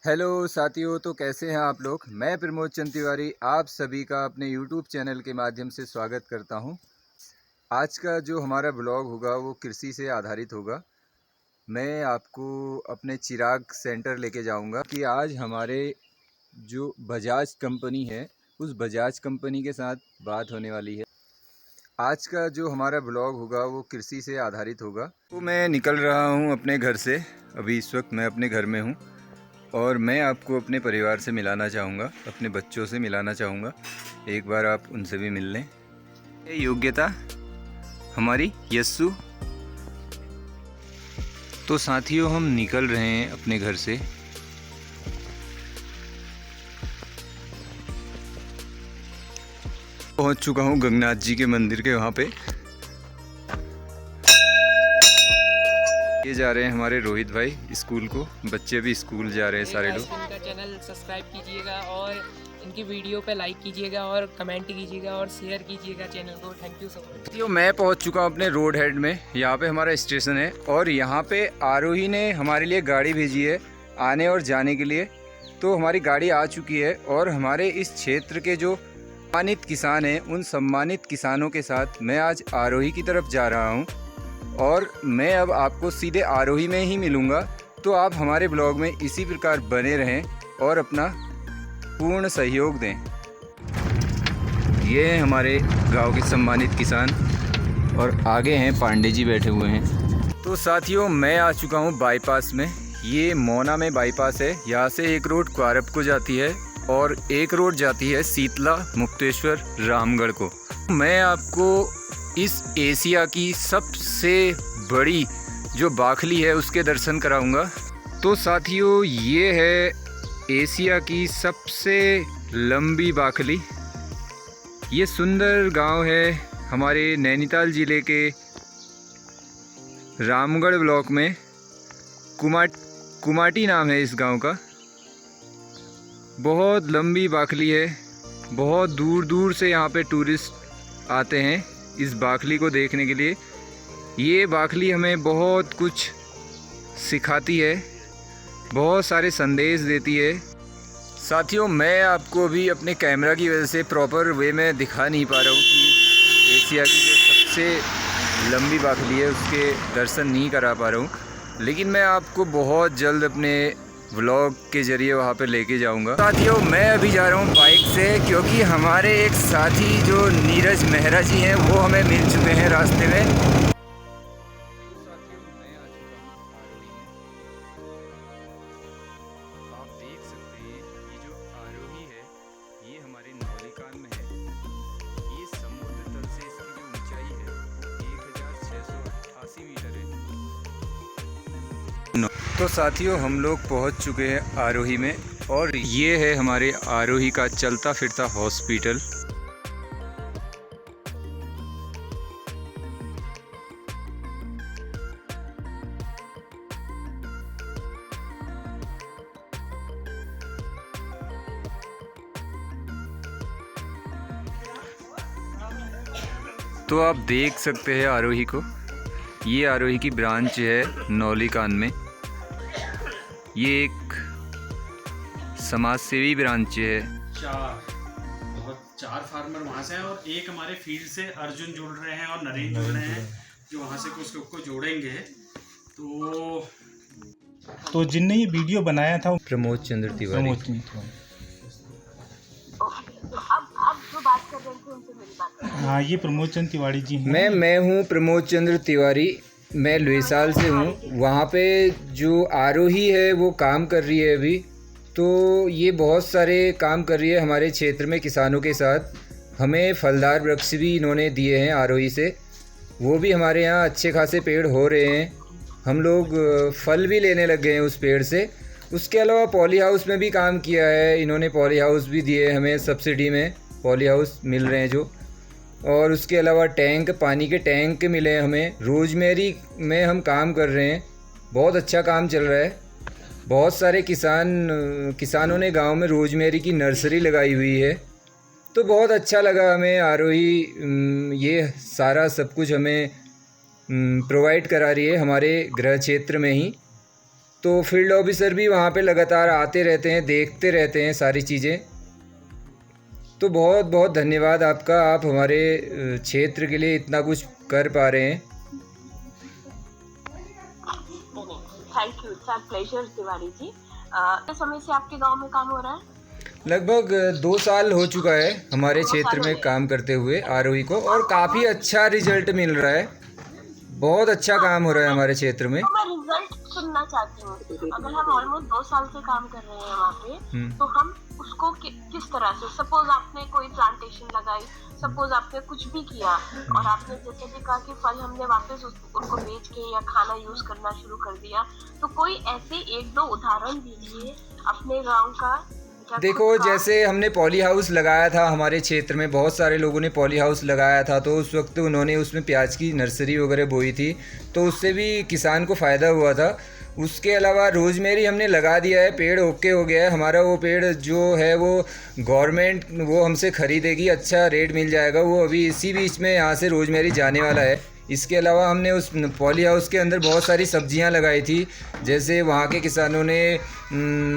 Hello साथियों, तो कैसे हैं आप लोग। मैं प्रमोद चंद तिवारी आप सभी का अपने यूट्यूब चैनल के माध्यम से स्वागत करता हूं। आज का जो हमारा ब्लॉग होगा वो कृषि से आधारित होगा। मैं आपको अपने चिराग सेंटर लेके जाऊंगा कि आज हमारे जो बजाज कंपनी है उस बजाज कंपनी के साथ बात होने वाली है। आज का जो हमारा ब्लॉग होगा वो कृषि से आधारित होगा। तो मैं निकल रहा हूँ अपने घर से। अभी इस वक्त मैं अपने घर में हूँ और मैं आपको अपने परिवार से मिलाना चाहूँगा, अपने बच्चों से मिलाना चाहूँगा। एक बार आप उनसे भी मिल लें। ये योग्यता हमारी यस्सु। तो साथियों, हम निकल रहे हैं अपने घर से। पहुंच चुका हूं गंगनाथ जी के मंदिर के वहाँ पे। ये जा रहे हैं हमारे रोहित भाई स्कूल को। बच्चे भी स्कूल जा रहे हैं सारे लोग। इनका चैनल सब्सक्राइब कीजिएगा और इनकी वीडियो पे लाइक कीजिएगा और कमेंट कीजिएगा और शेयर कीजिएगा चैनल को। Thank you so much. तो मैं पहुंच चुका हूं अपने रोड हेड में। यहाँ पे हमारा स्टेशन है और यहाँ पे आरोही ने हमारे लिए गाड़ी भेजी है आने और जाने के लिए। तो हमारी गाड़ी आ चुकी है और हमारे इस क्षेत्र के जो सम्मानित किसान हैं उन सम्मानित किसानों के साथ मैं आज आरोही की तरफ जा रहा हूँ और मैं अब आपको सीधे आरोही में ही मिलूँगा। तो आप हमारे ब्लॉग में इसी प्रकार बने रहें और अपना पूर्ण सहयोग दें। ये हैं हमारे गांव के सम्मानित किसान और आगे हैं पांडे जी बैठे हुए हैं। तो साथियों, मैं आ चुका हूँ बाईपास में। ये मोना में बाईपास है। यहाँ से एक रोड क्वारप को जाती है और एक रोड जाती है शीतला मुक्तेश्वर रामगढ़ को। मैं आपको इस एशिया की सबसे बड़ी जो बाखली है उसके दर्शन कराऊंगा। तो साथियों, ये है एशिया की सबसे लंबी बाखली। ये सुंदर गांव है हमारे नैनीताल ज़िले के रामगढ़ ब्लॉक में। कुमाटी नाम है इस गांव का। बहुत लंबी बाखली है। बहुत दूर दूर से यहाँ पे टूरिस्ट आते हैं इस बाखली को देखने के लिए। ये बाखली हमें बहुत कुछ सिखाती है, बहुत सारे संदेश देती है। साथियों, मैं आपको अभी अपने कैमरा की वजह से प्रॉपर वे में दिखा नहीं पा रहा हूँ कि एशिया की जो सबसे लंबी बाखली है उसके दर्शन नहीं करा पा रहा हूँ, लेकिन मैं आपको बहुत जल्द अपने व्लॉग के ज़रिए वहाँ पे लेके जाऊँगा। साथियों, मैं अभी जा रहा हूँ बाइक से क्योंकि हमारे एक साथी जो नीरज मेहरा जी हैं वो हमें मिल चुके हैं रास्ते में। तो साथियों, हम लोग पहुंच चुके हैं आरोही में और ये है हमारे आरोही का चलता फिरता हॉस्पिटल। तो आप देख सकते हैं आरोही को। ये आरोही की ब्रांच है नौलीकान में। ये एक समाज सेवी ब्रांच है। चार फार्मर वहाँ से हैं और एक हमारे फील्ड से अर्जुन जुड़ रहे हैं और नरेंद्र जुड़ रहे हैं जो वहाँ से कुछ लोग को जोड़ेंगे। तो जिनने ये वीडियो बनाया था प्रमोद चंद्र तिवारी। हाँ, ये प्रमोद चंद तिवारी जी हैं। मैं हूँ प्रमोद चंद्र तिवारी। मैं लुइसाल से हूँ। वहाँ पे जो आरोही है वो काम कर रही है अभी। तो ये बहुत सारे काम कर रही है हमारे क्षेत्र में किसानों के साथ। हमें फलदार वृक्ष भी इन्होंने दिए हैं आरोही से। वो भी हमारे यहाँ अच्छे खासे पेड़ हो रहे हैं। हम लोग फल भी लेने लग गए हैं उस पेड़ से। उसके अलावा पॉली हाउस में भी काम किया है इन्होंने। पॉली हाउस भी दिए हमें सब्सिडी में। पॉली हाउस मिल रहे हैं जो, और उसके अलावा टैंक, पानी के टैंक मिले हैं हमें। रोजमेरी में हम काम कर रहे हैं। बहुत अच्छा काम चल रहा है। बहुत सारे किसानों ने गांव में रोजमेरी की नर्सरी लगाई हुई है। तो बहुत अच्छा लगा हमें आरोही ये सारा सब कुछ हमें प्रोवाइड करा रही है हमारे गृह क्षेत्र में ही। तो फील्ड ऑफिसर भी वहाँ पे लगातार आते रहते हैं, देखते रहते हैं सारी चीज़ें। तो बहुत बहुत धन्यवाद आपका, आप हमारे क्षेत्र के लिए इतना कुछ कर पा रहे हैं। Thank you, it's pleasure Tiwari ji. किस समय से आपके गांव में काम हो रहा है? लगभग 2 साल हो चुका है हमारे क्षेत्र में काम करते हुए आरोही को, और काफ़ी अच्छा रिजल्ट मिल रहा है। बहुत अच्छा काम हो रहा है हमारे क्षेत्र में। तो मैं रिजल्ट सुनना चाहती हूँ। अगर हम ऑलमोस्ट 2 साल से काम कर रहे हैं वहाँ पे, तो हम उसको किस तरह से, सपोज आपने कोई प्लांटेशन लगाई, सपोज आपने कुछ भी किया और आपने जैसे भी कहा कि फल हमने वापस उनको बेच के या खाना यूज करना शुरू कर दिया, तो कोई ऐसे 1-2 उदाहरण दीजिए अपने गाँव का। देखो, जैसे हमने पॉली हाउस लगाया था, हमारे क्षेत्र में बहुत सारे लोगों ने पॉली हाउस लगाया था, तो उस वक्त उन्होंने उसमें प्याज की नर्सरी वगैरह बोई थी, तो उससे भी किसान को फ़ायदा हुआ था। उसके अलावा रोजमेरी हमने लगा दिया है, पेड़ ओके हो गया है हमारा। वो पेड़ जो है वो गवर्नमेंट वो हमसे ख़रीदेगी, अच्छा रेट मिल जाएगा। वो अभी इसी बीच में यहाँ से रोजमेरी जाने वाला है। इसके अलावा हमने उस पॉली हाउस के अंदर बहुत सारी सब्जियां लगाई थी, जैसे वहाँ के किसानों ने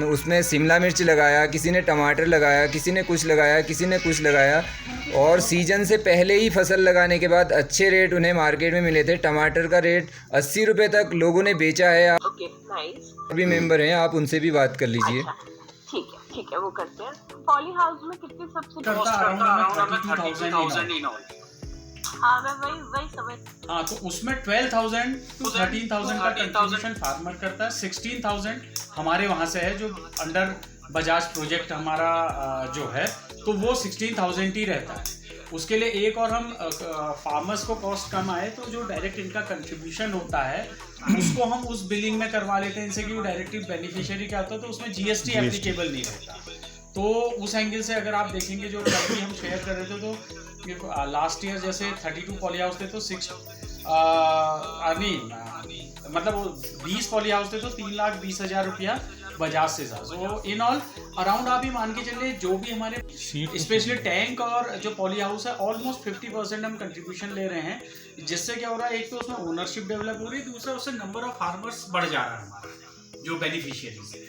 उसमें शिमला मिर्च लगाया, किसी ने टमाटर लगाया, किसी ने कुछ लगाया, किसी ने कुछ लगाया। और सीजन से पहले ही फसल लगाने के बाद अच्छे रेट उन्हें मार्केट में मिले थे। टमाटर का रेट 80 रुपये तक लोगों ने बेचा है। आप भी मेंबर हैं, आप उनसे भी बात कर लीजिए। ठीक है, वो करते हैं। पॉली हाउस में कितनी सब्सिडी? हाँ, मैं वही समझ। हाँ, तो उसमें 12,000 to 13,000 का कंट्रीब्यूशन फार्मर करता है। 16,000 हमारे वहाँ से है, जो अंडर बजाज प्रोजेक्ट हमारा जो है, तो वो 16,000 ही रहता है। उसके लिए एक और हम फार्मर्स को कॉस्ट कम आए तो जो डायरेक्ट इनका कंट्रीब्यूशन होता है उसको हम उस बिलिंग में करवा लेते हैं इनसे, कि वो डायरेक्टिव बेनिफिशियरी क्या होता है, तो उसमें जीएसटी एप्लीकेबल नहीं रहता। तो उस एंगल से अगर आप देखेंगे, जो कल भी हम शेयर कर रहे थे, तो लास्ट ईयर जैसे 32 पॉली हाउस थे, तो 20 पॉली हाउस थे, तो 3,20,000 रुपया बजाज से था। सो इन ऑल अराउंड आप ही मान के चलिए, जो भी हमारे स्पेशली टैंक और जो पॉली हाउस है, ऑलमोस्ट 50% हम कंट्रीब्यूशन ले रहे हैं। जिससे क्या हो रहा है, एक तो उसमें ओनरशिप डेवलप हो रही है, दूसरा उससे नंबर ऑफ फार्मर्स बढ़ जा रहा है हमारा जो बेनिफिशियरीज है।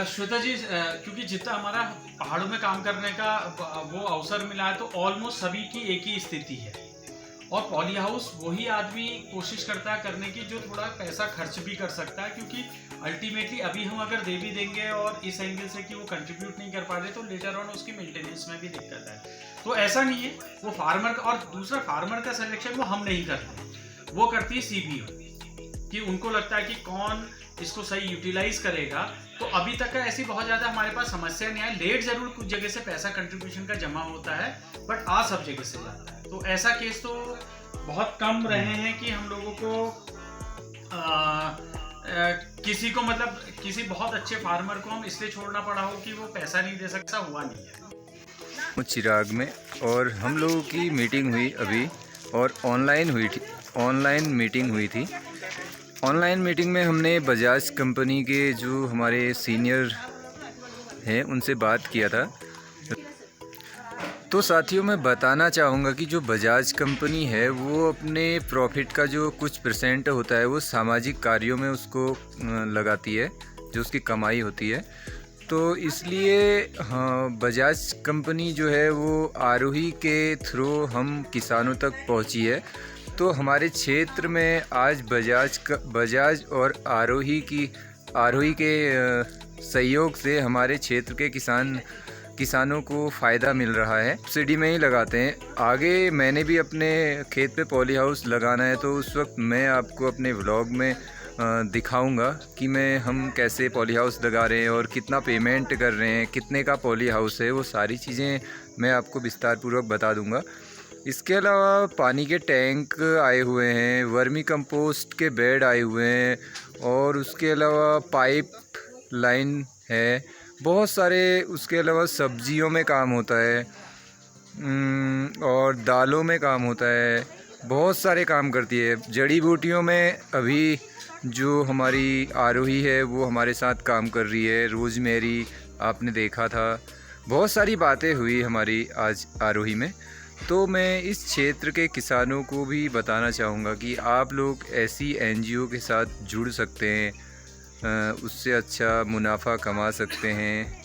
श्वेता जी, क्योंकि जितना हमारा पहाड़ों में काम करने का वो अवसर मिला है, तो ऑलमोस्ट सभी की एक ही स्थिति है। और पॉली हाउस वही आदमी कोशिश करता है करने की जो थोड़ा पैसा खर्च भी कर सकता है, क्योंकि अल्टीमेटली अभी हम अगर दे भी देंगे और इस एंगल से कि वो कंट्रीब्यूट नहीं कर पा रहे, तो लेटर ऑन उसकी मेंटेनेंस में भी दिक्कत है। तो ऐसा नहीं है, वो फार्मर का, और दूसरा फार्मर का सिलेक्शन वो हम नहीं करते, वो करती है सीबीओ, कि उनको लगता है कि कौन इसको सही यूटिलाइज करेगा। तो अभी तक का ऐसी बहुत ज़्यादा हमारे पास समस्या नहीं है। लेट जरूर कुछ जगह से पैसा कंट्रीब्यूशन का जमा होता है, बट आ सब जगह से जाता है। तो ऐसा केस तो बहुत कम रहे हैं कि हम लोगों को किसी को, मतलब किसी बहुत अच्छे फार्मर को हम इसलिए छोड़ना पड़ा हो कि वो पैसा नहीं दे सकता, हुआ नहीं है। चिराग में, और हम लोगों की मीटिंग हुई अभी, और ऑनलाइन मीटिंग हुई थी। ऑनलाइन मीटिंग में हमने बजाज कंपनी के जो हमारे सीनियर हैं उनसे बात किया था। तो साथियों, मैं बताना चाहूँगा कि जो बजाज कंपनी है वो अपने प्रॉफिट का जो कुछ % होता है वो सामाजिक कार्यों में उसको लगाती है, जो उसकी कमाई होती है। तो इसलिए हाँ, बजाज कंपनी जो है वो आरोही के थ्रू हम किसानों तक पहुँची है। तो हमारे क्षेत्र में आज बजाज और आरोही के सहयोग से हमारे क्षेत्र के किसानों को फ़ायदा मिल रहा है। सब्सिडी में ही लगाते हैं। आगे मैंने भी अपने खेत पे पॉली हाउस लगाना है, तो उस वक्त मैं आपको अपने व्लॉग में दिखाऊंगा कि हम कैसे पॉली हाउस लगा रहे हैं और कितना पेमेंट कर रहे हैं, कितने का पॉली हाउस है, वो सारी चीज़ें मैं आपको विस्तारपूर्वक बता दूंगा। इसके अलावा पानी के टैंक आए हुए हैं, वर्मी कंपोस्ट के बेड आए हुए हैं, और उसके अलावा पाइप लाइन है, बहुत सारे। उसके अलावा सब्जियों में काम होता है और दालों में काम होता है, बहुत सारे काम करती है। जड़ी बूटियों में अभी जो हमारी आरोही है वो हमारे साथ काम कर रही है। रोजमेरी आपने देखा था, बहुत सारी बातें हुई हमारी आज आरोही में। तो मैं इस क्षेत्र के किसानों को भी बताना चाहूँगा कि आप लोग ऐसी एनजीओ के साथ जुड़ सकते हैं, उससे अच्छा मुनाफा कमा सकते हैं।